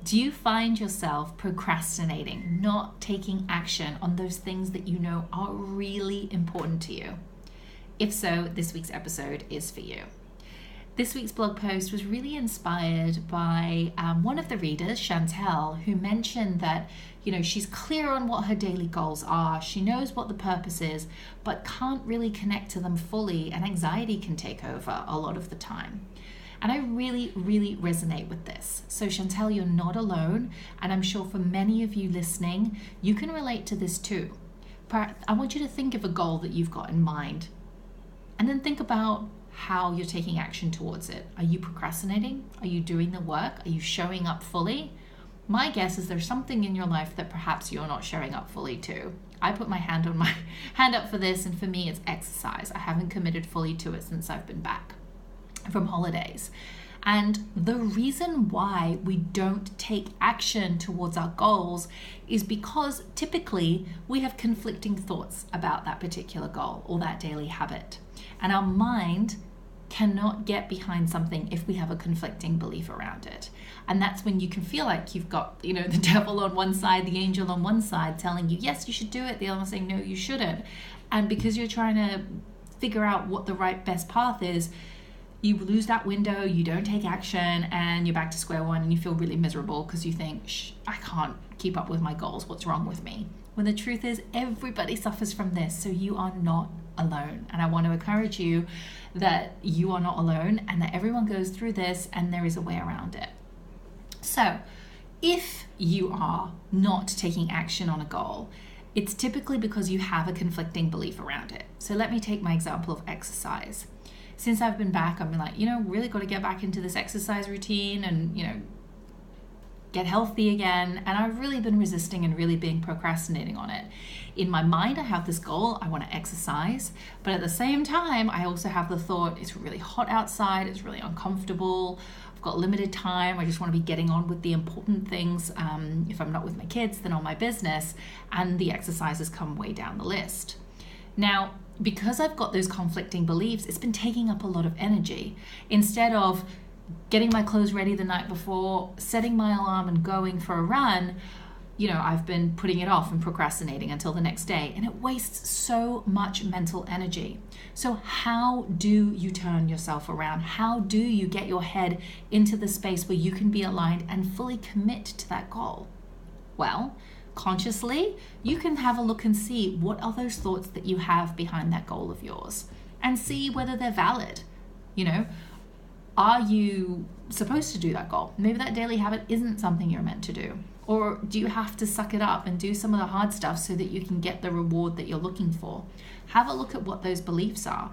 Do you find yourself procrastinating, not taking action on those things that you know are really important to you? If so, this week's episode is for you. This week's blog post was really inspired by one of the readers, Chantel, who mentioned that, she's clear on what her daily goals are. She knows what the purpose is, but can't really connect to them fully, and anxiety can take over a lot of the time. And I really, really resonate with this. So Chantel, you're not alone. And I'm sure for many of you listening, you can relate to this too. I want you to think of a goal that you've got in mind. And then think about how you're taking action towards it. Are you procrastinating? Are you doing the work? Are you showing up fully? My guess is there's something in your life that perhaps you're not showing up fully to. I put my hand up for this, and for me it's exercise. I haven't committed fully to it since I've been back from holidays. And the reason why we don't take action towards our goals is because typically we have conflicting thoughts about that particular goal or that daily habit. And our mind cannot get behind something if we have a conflicting belief around it. And that's when you can feel like you've got, the devil on one side, the angel on one side telling you, yes, you should do it. The other one saying, no, you shouldn't. And because you're trying to figure out what the right best path is, you lose that window, you don't take action, and you're back to square one, and you feel really miserable because you think, I can't keep up with my goals. What's wrong with me? When the truth is, everybody suffers from this, so you are not alone. And I want to encourage you that you are not alone and that everyone goes through this and there is a way around it. So if you are not taking action on a goal, it's typically because you have a conflicting belief around it. So let me take my example of exercise. Since I've been back, I've been like, really got to get back into this exercise routine and, get healthy again. And I've really been resisting and really been procrastinating on it. In my mind, I have this goal, I want to exercise. But at the same time, I also have the thought, it's really hot outside, it's really uncomfortable, I've got limited time, I just want to be getting on with the important things. If I'm not with my kids, then on my business. And the exercises come way down the list. Now, because I've got those conflicting beliefs, it's been taking up a lot of energy. Instead of getting my clothes ready the night before, setting my alarm and going for a run, I've been putting it off and procrastinating until the next day, and it wastes so much mental energy. So how do you turn yourself around? How do you get your head into the space where you can be aligned and fully commit to that goal? Well, consciously, you can have a look and see what are those thoughts that you have behind that goal of yours and see whether they're valid. Are you supposed to do that goal? Maybe that daily habit isn't something you're meant to do. Or do you have to suck it up and do some of the hard stuff so that you can get the reward that you're looking for? Have a look at what those beliefs are.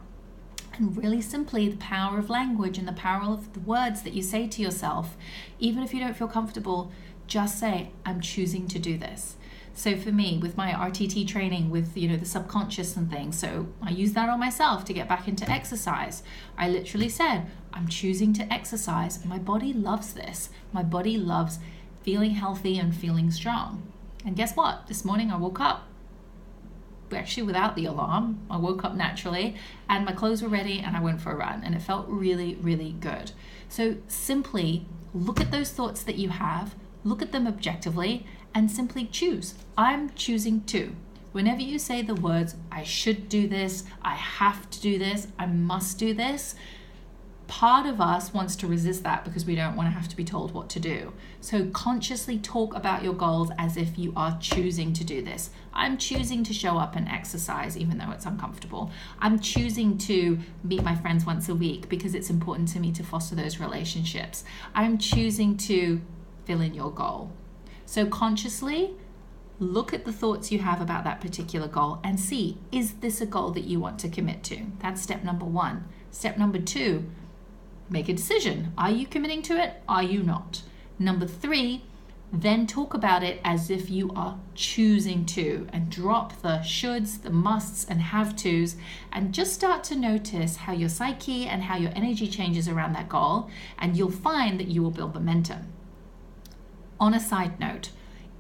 And really simply, the power of language and the power of the words that you say to yourself, even if you don't feel comfortable, just say, I'm choosing to do this. So for me, with my RTT training, with the subconscious and things, so I use that on myself to get back into exercise. I literally said, I'm choosing to exercise. My body loves this. My body loves feeling healthy and feeling strong. And guess what? This morning I woke up, actually without the alarm. I woke up naturally and my clothes were ready and I went for a run, and it felt really, really good. So simply look at those thoughts that you have, look at them objectively, and simply choose. I'm choosing to. Whenever you say the words, I should do this, I have to do this, I must do this, part of us wants to resist that because we don't want to have to be told what to do. So consciously talk about your goals as if you are choosing to do this. I'm choosing to show up and exercise even though it's uncomfortable. I'm choosing to meet my friends once a week because it's important to me to foster those relationships. I'm choosing to fill in your goal. So consciously look at the thoughts you have about that particular goal and see, is this a goal that you want to commit to? That's step number 1. Step number 2, make a decision. Are you committing to it? Are you not? Number 3, then talk about it as if you are choosing to, and drop the shoulds, the musts, and have tos, and just start to notice how your psyche and how your energy changes around that goal, and you'll find that you will build momentum. On a side note,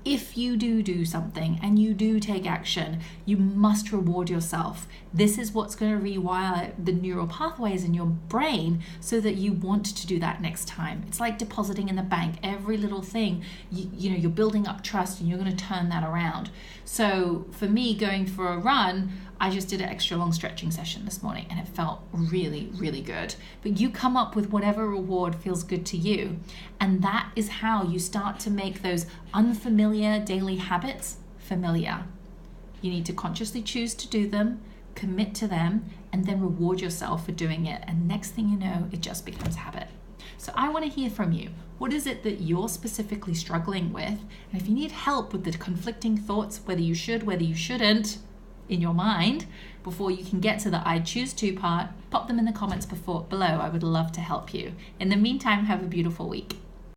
if you do something and you do take action, you must reward yourself. This is what's going to rewire the neural pathways in your brain so that you want to do that next time. It's like depositing in the bank. Every little thing, you're building up trust and you're going to turn that around. So for me, going for a run, I just did an extra long stretching session this morning and it felt really, really good. But you come up with whatever reward feels good to you. And that is how you start to make those unfamiliar daily habits familiar. You need to consciously choose to do them, commit to them, and then reward yourself for doing it. And next thing you know, it just becomes habit. So I want to hear from you. What is it that you're specifically struggling with? And if you need help with the conflicting thoughts, whether you should, whether you shouldn't, in your mind, before you can get to the I choose to part, pop them in the comments below. I would love to help you. In the meantime, have a beautiful week.